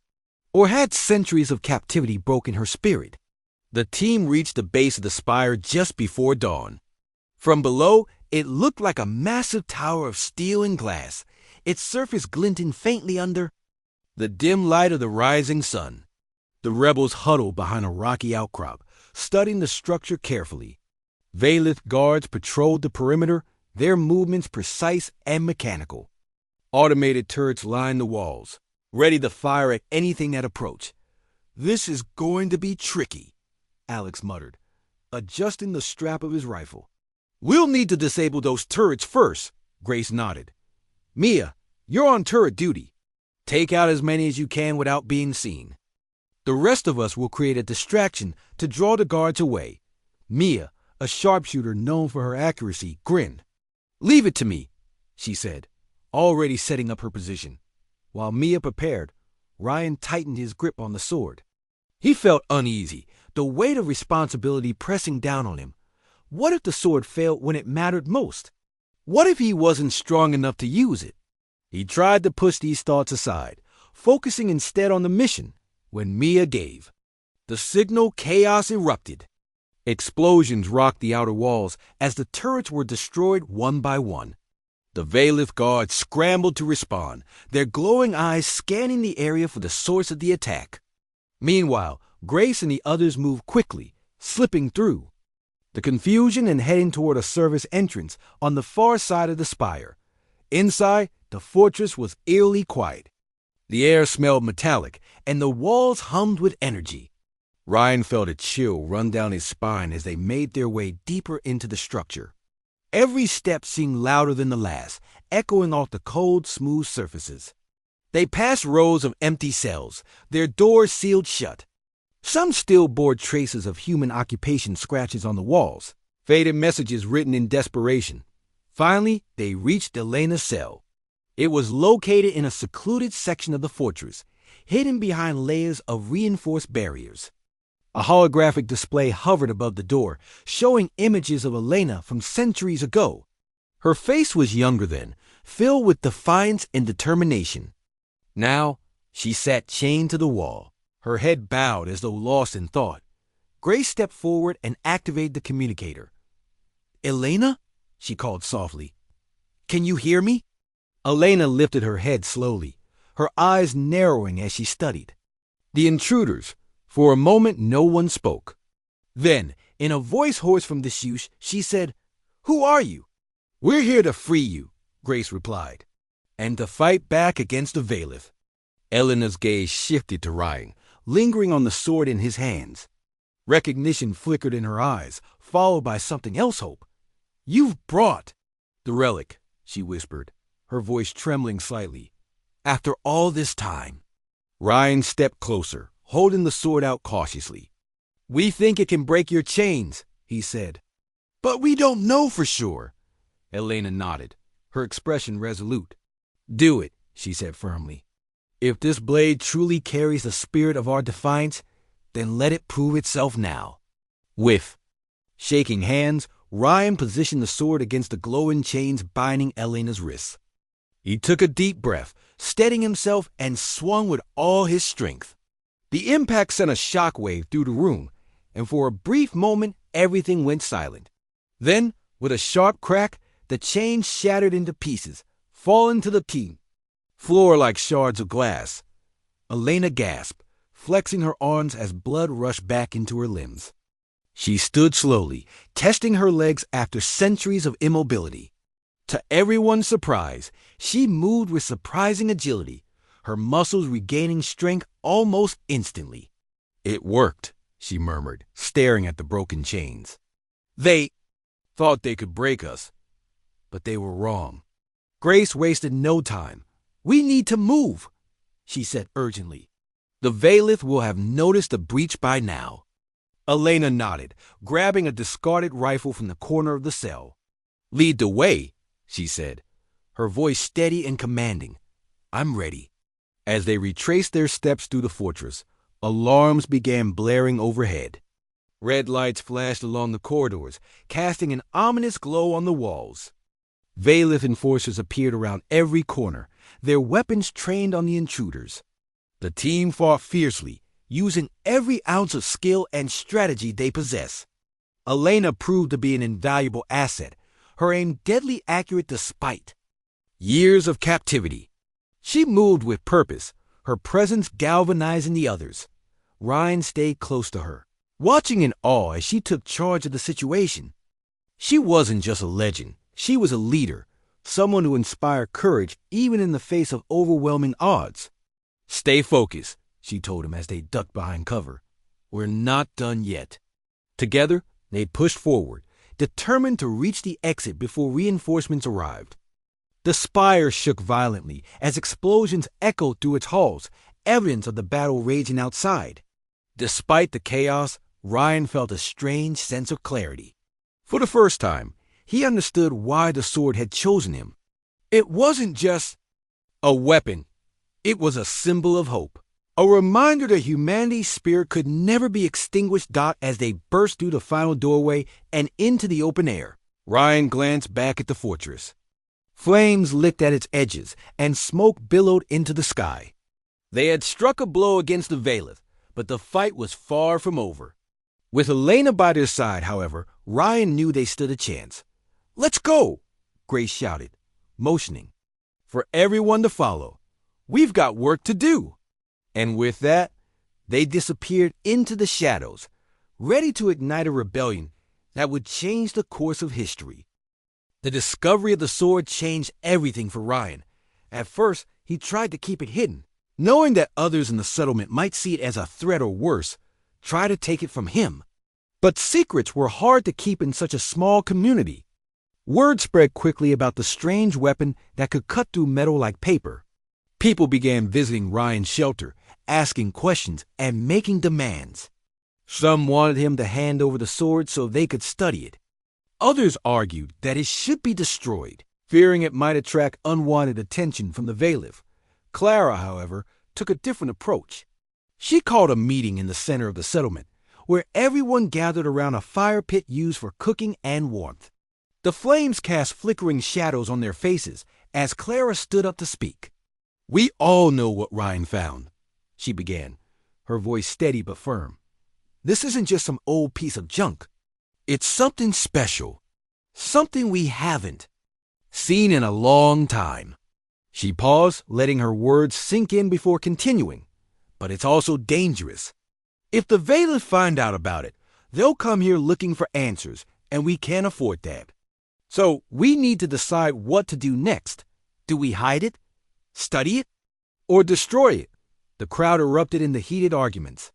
A: Or had centuries of captivity broken her spirit? The team reached the base of the spire just before dawn. From below, it looked like a massive tower of steel and glass, its surface glinting faintly under the dim light of the rising sun. The rebels huddled behind a rocky outcrop, studying the structure carefully. Valith guards patrolled the perimeter, their movements precise and mechanical. Automated turrets lined the walls, ready to fire at anything that approached. "This is going to be tricky," Alex muttered, adjusting the strap of his rifle. "We'll need to disable those turrets first," Grace nodded. "Mia, you're on turret duty. Take out as many as you can without being seen. The rest of us will create a distraction to draw the guards away." Mia, a sharpshooter known for her accuracy, grinned. "Leave it to me," she said, already setting up her position. While Mia prepared, Ryan tightened his grip on the sword. He felt uneasy, the weight of responsibility pressing down on him. What if the sword failed when it mattered most? What if he wasn't strong enough to use it? He tried to push these thoughts aside, focusing instead on the mission, when Mia gave. The signal chaos erupted. Explosions rocked the outer walls as the turrets were destroyed one by one. The Valith guards scrambled to respond, their glowing eyes scanning the area for the source of the attack. Meanwhile, Grace and the others moved quickly, slipping through the confusion and heading toward a service entrance on the far side of the spire. Inside, the fortress was eerily quiet. The air smelled metallic, and the walls hummed with energy. Ryan felt a chill run down his spine as they made their way deeper into the structure. Every step seemed louder than the last, echoing off the cold, smooth surfaces. They passed rows of empty cells, their doors sealed shut. Some still bore traces of human occupation scratches on the walls, faded messages written in desperation. Finally, they reached Elena's cell. It was located in a secluded section of the fortress, hidden behind layers of reinforced barriers. A holographic display hovered above the door, showing images of Elena from centuries ago. Her face was younger then, filled with defiance and determination. Now, she sat chained to the wall, her head bowed as though lost in thought. Grace stepped forward and activated the communicator. "Elena?" she called softly. "Can you hear me?" Elena lifted her head slowly, her eyes narrowing as she studied the intruders. For a moment, no one spoke. Then, in a voice hoarse from disuse, she said, "Who are you?" "We're here to free you," Grace replied, "and to fight back against the Valith." Elena's gaze shifted to Ryan, lingering on the sword in his hands. Recognition flickered in her eyes, followed by something else hope. "You've brought the relic," she whispered, her voice trembling slightly. "After all this time." Ryan stepped closer, holding the sword out cautiously. "We think it can break your chains," he said. "But we don't know for sure." Elena nodded, her expression resolute. "Do it," she said firmly. "If this blade truly carries the spirit of our defiance, then let it prove itself now." With shaking hands, Ryan positioned the sword against the glowing chains binding Elena's wrists. He took a deep breath, steadying himself, and swung with all his strength. The impact sent a shockwave through the room, and for a brief moment everything went silent. Then, with a sharp crack, the chains shattered into pieces, falling to the floor like shards of glass. Elena gasped, flexing her arms as blood rushed back into her limbs. She stood slowly, testing her legs after centuries of immobility. To everyone's surprise, she moved with surprising agility, her muscles regaining strength almost instantly. "It worked," she murmured, staring at the broken chains. "They thought they could break us, but they were wrong." Grace wasted no time. "We need to move," she said urgently. "The Valith will have noticed the breach by now." Elena nodded, grabbing a discarded rifle from the corner of the cell. "Lead the way," she said, her voice steady and commanding. "I'm ready." As they retraced their steps through the fortress, alarms began blaring overhead. Red lights flashed along the corridors, casting an ominous glow on the walls. Valith enforcers appeared around every corner, their weapons trained on the intruders. The team fought fiercely, using every ounce of skill and strategy they possessed. Elena proved to be an invaluable asset, her aim deadly accurate despite years of captivity. She moved with purpose, her presence galvanizing the others. Ryan stayed close to her, watching in awe as she took charge of the situation. She wasn't just a legend, she was a leader, someone who inspired courage even in the face of overwhelming odds. "Stay focused," she told him as they ducked behind cover. "We're not done yet." Together, they pushed forward, determined to reach the exit before reinforcements arrived. The spire shook violently as explosions echoed through its halls, evidence of the battle raging outside. Despite the chaos, Ryan felt a strange sense of clarity. For the first time, he understood why the sword had chosen him. It wasn't just a weapon. It was a symbol of hope. A reminder that humanity's spirit could never be extinguished. As they burst through the final doorway and into the open air, Ryan glanced back at the fortress. Flames licked at its edges, and smoke billowed into the sky. They had struck a blow against the Valeth, but the fight was far from over. With Elena by their side, however, Ryan knew they stood a chance. "Let's go!" Grace shouted, motioning for everyone to follow. "We've got work to do." And with that, they disappeared into the shadows, ready to ignite a rebellion that would change the course of history. The discovery of the sword changed everything for Ryan. At first, he tried to keep it hidden, knowing that others in the settlement might see it as a threat or worse, try to take it from him. But secrets were hard to keep in such a small community. Word spread quickly about the strange weapon that could cut through metal like paper. People began visiting Ryan's shelter, asking questions and making demands. Some wanted him to hand over the sword so they could study it. Others argued that it should be destroyed, fearing it might attract unwanted attention from the Valeth. Clara, however, took a different approach. She called a meeting in the center of the settlement, where everyone gathered around a fire pit used for cooking and warmth. The flames cast flickering shadows on their faces as Clara stood up to speak. "We all know what Ryan found," she began, her voice steady but firm. "This isn't just some old piece of junk. It's something special, something we haven't seen in a long time." She paused, letting her words sink in before continuing. "But it's also dangerous. If the Valeth find out about it, they'll come here looking for answers, and we can't afford that. So we need to decide what to do next. Do we hide it, study it, or destroy it?" The crowd erupted into heated arguments.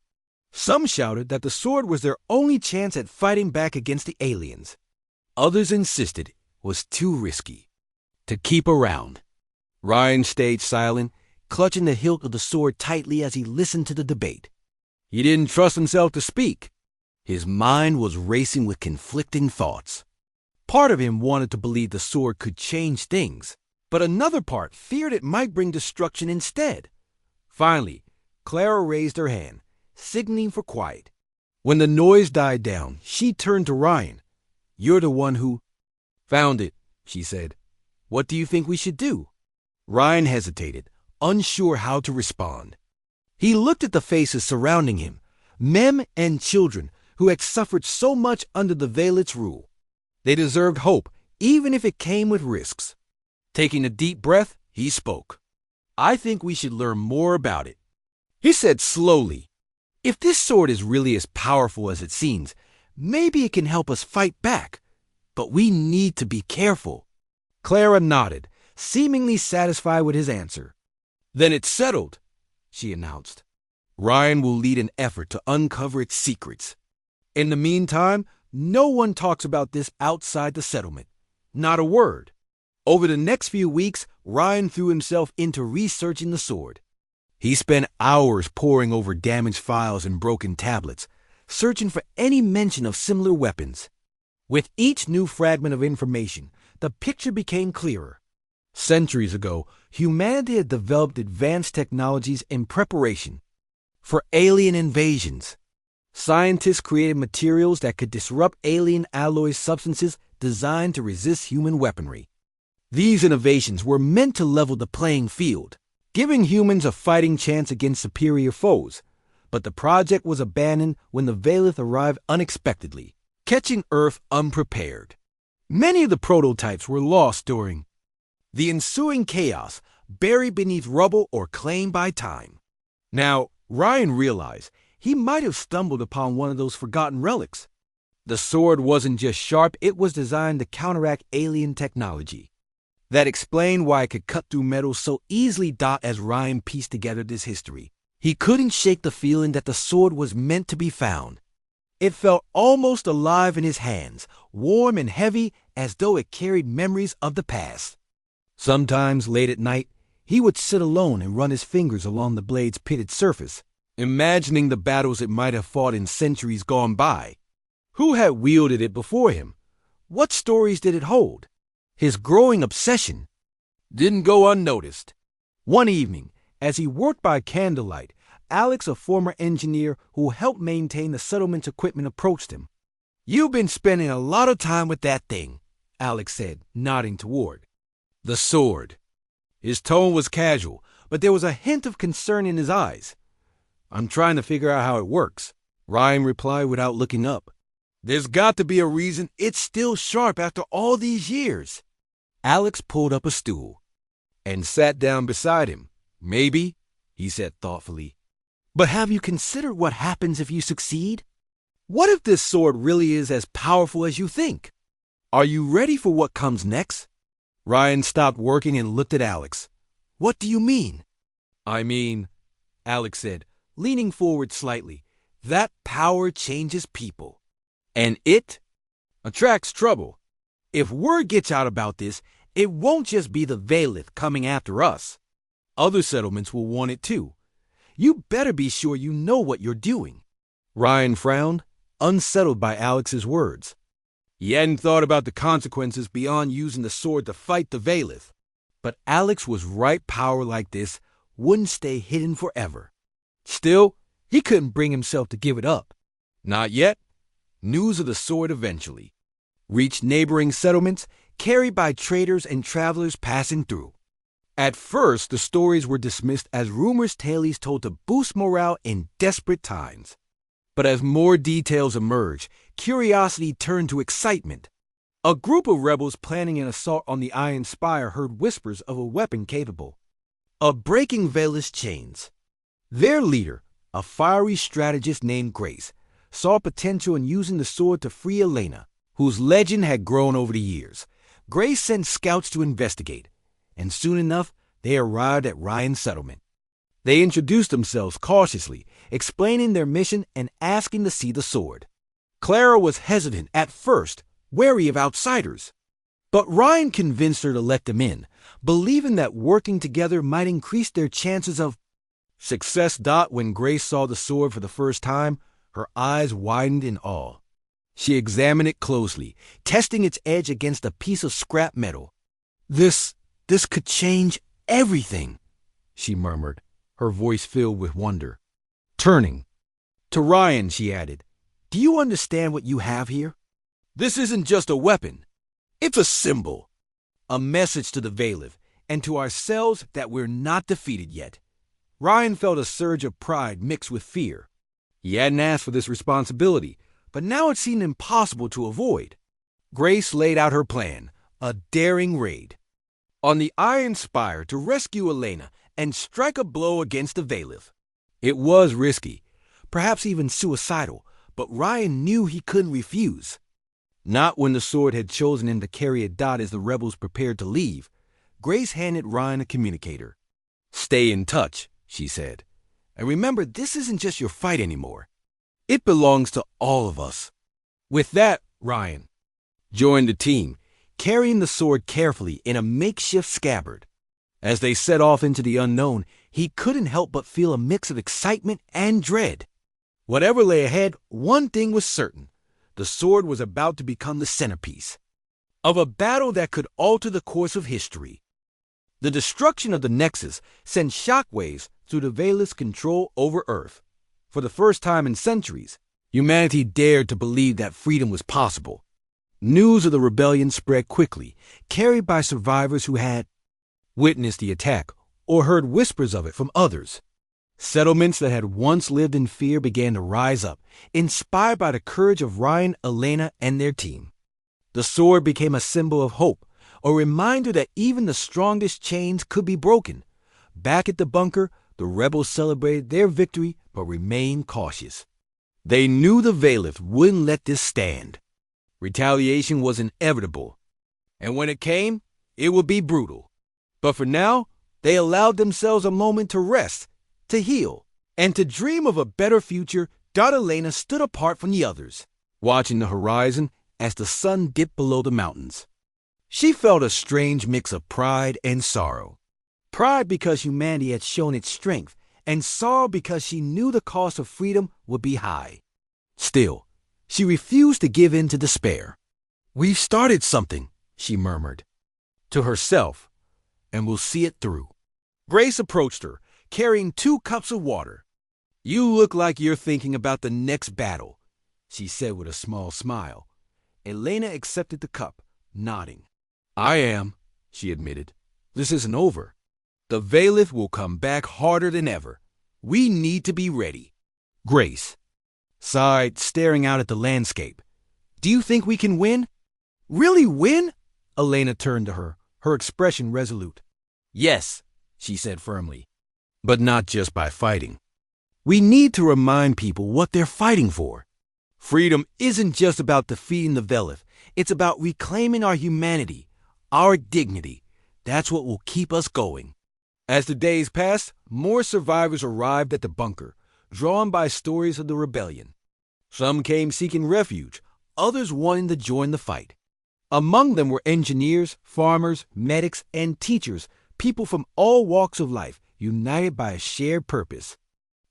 A: Some shouted that the sword was their only chance at fighting back against the aliens. Others insisted it was too risky to keep around. Ryan stayed silent, clutching the hilt of the sword tightly as he listened to the debate. He didn't trust himself to speak. His mind was racing with conflicting thoughts. Part of him wanted to believe the sword could change things, but another part feared it might bring destruction instead. Finally, Clara raised her hand, signaling for quiet. When the noise died down, she turned to Ryan. "You're the one who found it," she said. "What do you think we should do?" Ryan hesitated, unsure how to respond. He looked at the faces surrounding him, men and children who had suffered so much under the Valeth's rule. They deserved hope, even if it came with risks. Taking a deep breath, he spoke. "I think we should learn more about it." He said slowly, "If this sword is really as powerful as it seems, maybe it can help us fight back. But we need to be careful." Clara nodded, seemingly satisfied with his answer. "Then it's settled," she announced. "Ryan will lead an effort to uncover its secrets. In the meantime, no one talks about this outside the settlement. Not a word." Over the next few weeks, Ryan threw himself into researching the sword. He spent hours poring over damaged files and broken tablets, searching for any mention of similar weapons. With each new fragment of information, the picture became clearer. Centuries ago, humanity had developed advanced technologies in preparation for alien invasions. Scientists created materials that could disrupt alien alloy substances designed to resist human weaponry. These innovations were meant to level the playing field, giving humans a fighting chance against superior foes. But the project was abandoned when the Valeth arrived unexpectedly, catching Earth unprepared. Many of the prototypes were lost during the ensuing chaos, buried beneath rubble or claimed by time. Now, Ryan realized he might have stumbled upon one of those forgotten relics. The sword wasn't just sharp, it was designed to counteract alien technology. That explained why it could cut through metal so easily. As Ryan pieced together this history, he couldn't shake the feeling that the sword was meant to be found. It felt almost alive in his hands, warm and heavy, as though it carried memories of the past. Sometimes, late at night, he would sit alone and run his fingers along the blade's pitted surface, imagining the battles it might have fought in centuries gone by. Who had wielded it before him? What stories did it hold? His growing obsession didn't go unnoticed. One evening, as he worked by candlelight, Alex, a former engineer who helped maintain the settlement's equipment, approached him. "You've been spending a lot of time with that thing," Alex said, nodding toward the sword. His tone was casual, but there was a hint of concern in his eyes. "I'm trying to figure out how it works," Ryan replied without looking up. "There's got to be a reason it's still sharp after all these years." Alex pulled up a stool and sat down beside him. "Maybe," he said thoughtfully. "But have you considered what happens if you succeed? What if this sword really is as powerful as you think? Are you ready for what comes next?" Ryan stopped working and looked at Alex. "What do you mean?" "I mean," Alex said, leaning forward slightly, "that power changes people. And it attracts trouble. If word gets out about this, it won't just be the Valith coming after us. Other settlements will want it too. You better be sure you know what you're doing." Ryan frowned, unsettled by Alex's words. He hadn't thought about the consequences beyond using the sword to fight the Valith. But Alex was right, power like this wouldn't stay hidden forever. Still, he couldn't bring himself to give it up. Not yet. News of the sword eventually reached neighboring settlements, carried by traders and travelers passing through. At first, the stories were dismissed as rumors tales told to boost morale in desperate times. But as more details emerged, curiosity turned to excitement. A group of rebels planning an assault on the Iron Spire heard whispers of a weapon capable of breaking Valith's chains. Their leader, a fiery strategist named Grace, saw potential in using the sword to free Elena, whose legend had grown over the years. Grace sent scouts to investigate, and soon enough they arrived at Ryan's settlement. They introduced themselves cautiously, explaining their mission and asking to see the sword. Clara was hesitant at first, wary of outsiders. But Ryan convinced her to let them in, believing that working together might increase their chances of success. When Grace saw the sword for the first time, her eyes widened in awe. She examined it closely, testing its edge against a piece of scrap metal. This could change everything," she murmured, her voice filled with wonder. Turning to Ryan, she added, "Do you understand what you have here? This isn't just a weapon. It's a symbol, a message to the Valith and to ourselves that we're not defeated yet." Ryan felt a surge of pride mixed with fear. He hadn't asked for this responsibility, but now it seemed impossible to avoid. Grace laid out her plan, a daring raid on the Iron Spire to rescue Elena and strike a blow against the Valith. It was risky, perhaps even suicidal, but Ryan knew he couldn't refuse. Not when the sword had chosen him to carry it. As the rebels prepared to leave, Grace handed Ryan a communicator. "Stay in touch," she said. "And remember, this isn't just your fight anymore. It belongs to all of us." With that, Ryan joined the team, carrying the sword carefully in a makeshift scabbard. As they set off into the unknown, he couldn't help but feel a mix of excitement and dread. Whatever lay ahead, one thing was certain. The sword was about to become the centerpiece of a battle that could alter the course of history. The destruction of the Nexus sent shockwaves through the Valith's control over Earth. For the first time in centuries, humanity dared to believe that freedom was possible. News of the rebellion spread quickly, carried by survivors who had witnessed the attack or heard whispers of it from others. Settlements that had once lived in fear began to rise up, inspired by the courage of Ryan, Elena, and their team. The sword became a symbol of hope, a reminder that even the strongest chains could be broken. Back at the bunker, the rebels celebrated their victory, but remained cautious. They knew the Valith wouldn't let this stand. Retaliation was inevitable, and when it came, it would be brutal. But for now, they allowed themselves a moment to rest, to heal, and to dream of a better future. Elena stood apart from the others, watching the horizon as the sun dipped below the mountains. She felt a strange mix of pride and sorrow. Pride because humanity had shown its strength, and sorrow because she knew the cost of freedom would be high. Still, she refused to give in to despair. "We've started something," she murmured to herself, "and we'll see it through." Grace approached her, carrying 2 cups of water. "You look like you're thinking about the next battle," she said with a small smile. Elena accepted the cup, nodding. "I am," she admitted. "This isn't over. The Valith will come back harder than ever. We need to be ready." Grace sighed, staring out at the landscape. "Do you think we can win?" "Really win?" Elena turned to her, her expression resolute. "Yes," she said firmly, "but not just by fighting. We need to remind people what they're fighting for. Freedom isn't just about defeating the Valith. It's about reclaiming our humanity, our dignity. That's what will keep us going." As the days passed, more survivors arrived at the bunker, drawn by stories of the rebellion. Some came seeking refuge, others wanting to join the fight. Among them were engineers, farmers, medics, and teachers, people from all walks of life, united by a shared purpose.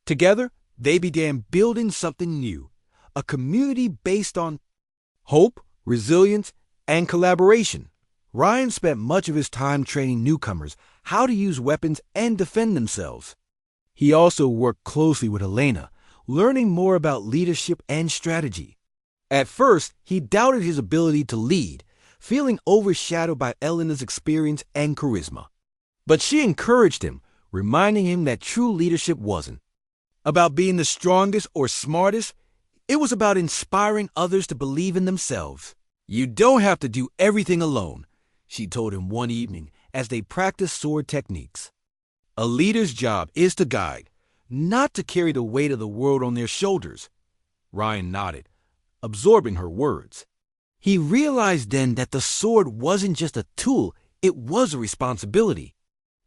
A: Together, they began building something new, a community based on hope, resilience, and collaboration. Ryan spent much of his time training newcomers how to use weapons and defend themselves. He also worked closely with Elena, learning more about leadership and strategy. At first, he doubted his ability to lead, feeling overshadowed by Elena's experience and charisma. But she encouraged him, reminding him that true leadership wasn't about being the strongest or smartest. It was about inspiring others to believe in themselves. "You don't have to do everything alone," she told him one evening as they practiced sword techniques. "A leader's job is to guide, not to carry the weight of the world on their shoulders." Ryan nodded, absorbing her words. He realized then that the sword wasn't just a tool, it was a responsibility.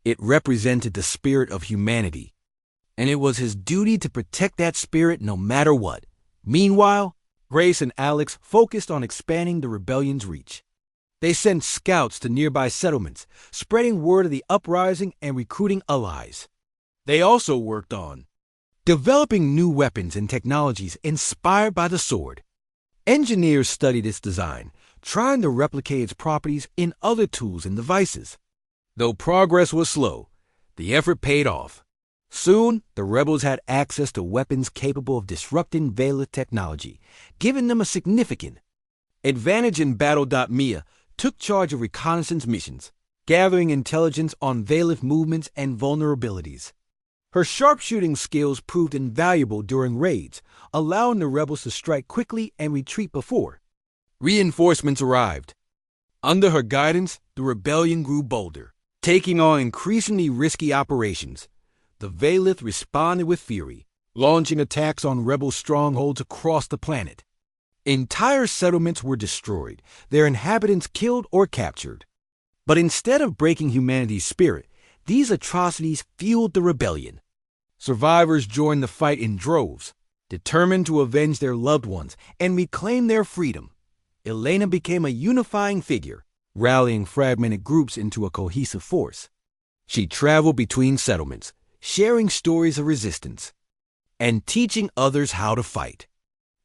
A: It represented the spirit of humanity, and it was his duty to protect that spirit no matter what. Meanwhile, Grace and Alex focused on expanding the rebellion's reach. They sent scouts to nearby settlements, spreading word of the uprising and recruiting allies. They also worked on developing new weapons and technologies inspired by the sword. Engineers studied its design, trying to replicate its properties in other tools and devices. Though progress was slow, the effort paid off. Soon, the rebels had access to weapons capable of disrupting Valith technology, giving them a significant advantage in battle. Mia took charge of reconnaissance missions, gathering intelligence on Valith movements and vulnerabilities. Her sharpshooting skills proved invaluable during raids, allowing the rebels to strike quickly and retreat before reinforcements arrived. Under her guidance, the rebellion grew bolder, taking on increasingly risky operations. The Valith responded with fury, launching attacks on rebel strongholds across the planet. Entire settlements were destroyed, their inhabitants killed or captured. But instead of breaking humanity's spirit, these atrocities fueled the rebellion. Survivors joined the fight in droves, determined to avenge their loved ones and reclaim their freedom. Elena became a unifying figure, rallying fragmented groups into a cohesive force. She traveled between settlements, sharing stories of resistance, and teaching others how to fight.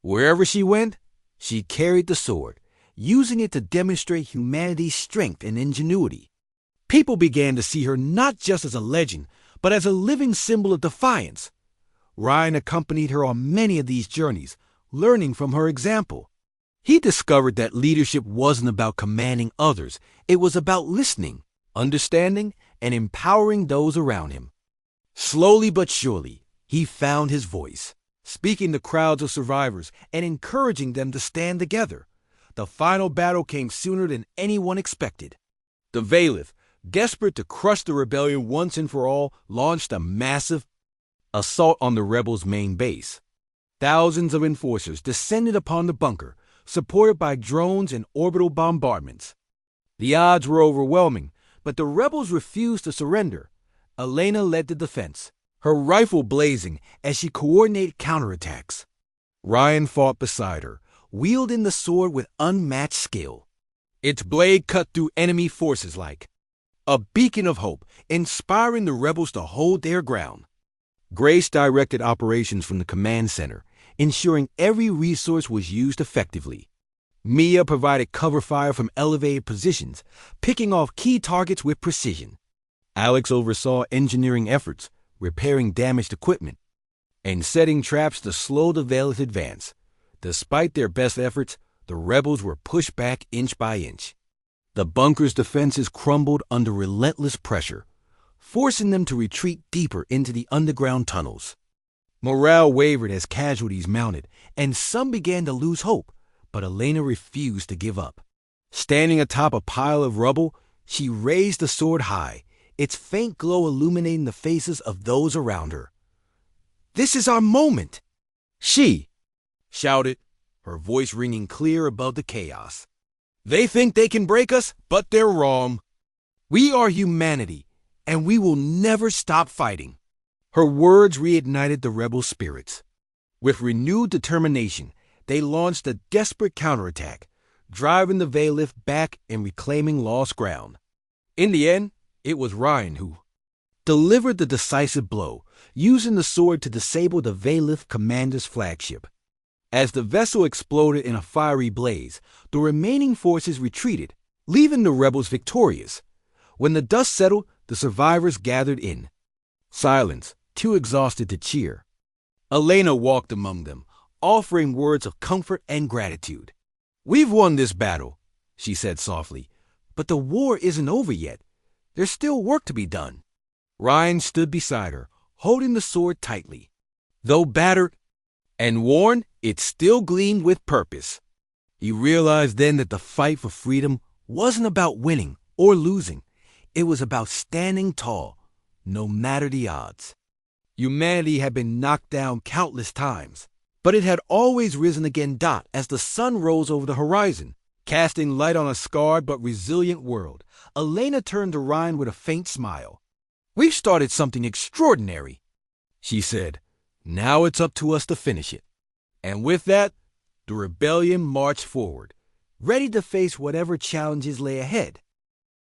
A: Wherever she went, she carried the sword, using it to demonstrate humanity's strength and ingenuity. People began to see her not just as a legend, but as a living symbol of defiance. Ryan accompanied her on many of these journeys, learning from her example. He discovered that leadership wasn't about commanding others, it was about listening, understanding, and empowering those around him. Slowly but surely, he found his voice, speaking to crowds of survivors and encouraging them to stand together. The final battle came sooner than anyone expected. The Valith, desperate to crush the rebellion once and for all, launched a massive assault on the rebels' main base. Thousands of enforcers descended upon the bunker, supported by drones and orbital bombardments. The odds were overwhelming, but the rebels refused to surrender. Elena led the defense, her rifle blazing as she coordinated counterattacks. Ryan fought beside her, wielding the sword with unmatched skill. Its blade cut through enemy forces like a beacon of hope, inspiring the rebels to hold their ground. Grace directed operations from the command center, ensuring every resource was used effectively. Mia provided cover fire from elevated positions, picking off key targets with precision. Alex oversaw engineering efforts, repairing damaged equipment, and setting traps to slow the Veil's advance. Despite their best efforts, the rebels were pushed back inch by inch. The bunker's defenses crumbled under relentless pressure, forcing them to retreat deeper into the underground tunnels. Morale wavered as casualties mounted, and some began to lose hope, but Elena refused to give up. Standing atop a pile of rubble, she raised the sword high, its faint glow illuminating the faces of those around her. "This is our moment!" she shouted, her voice ringing clear above the chaos. "They think they can break us, but they're wrong. We are humanity, and we will never stop fighting." Her words reignited the rebel spirits. With renewed determination, they launched a desperate counterattack, driving the Veilith back and reclaiming lost ground. In the end, it was Ryan who delivered the decisive blow, using the sword to disable the Veilith commander's flagship. As the vessel exploded in a fiery blaze, the remaining forces retreated, leaving the rebels victorious. When the dust settled, the survivors gathered in silence, too exhausted to cheer. Elena walked among them, offering words of comfort and gratitude. "We've won this battle," she said softly, "but the war isn't over yet. There's still work to be done." Ryan stood beside her, holding the sword tightly. Though battered and worn, it still gleamed with purpose. He realized then that the fight for freedom wasn't about winning or losing. It was about standing tall, no matter the odds. Humanity had been knocked down countless times, but it had always risen again as the sun rose over the horizon, casting light on a scarred but resilient world. Elena turned to Ryan with a faint smile. "We've started something extraordinary," she said. "Now it's up to us to finish it." And with that, the rebellion marched forward, ready to face whatever challenges lay ahead.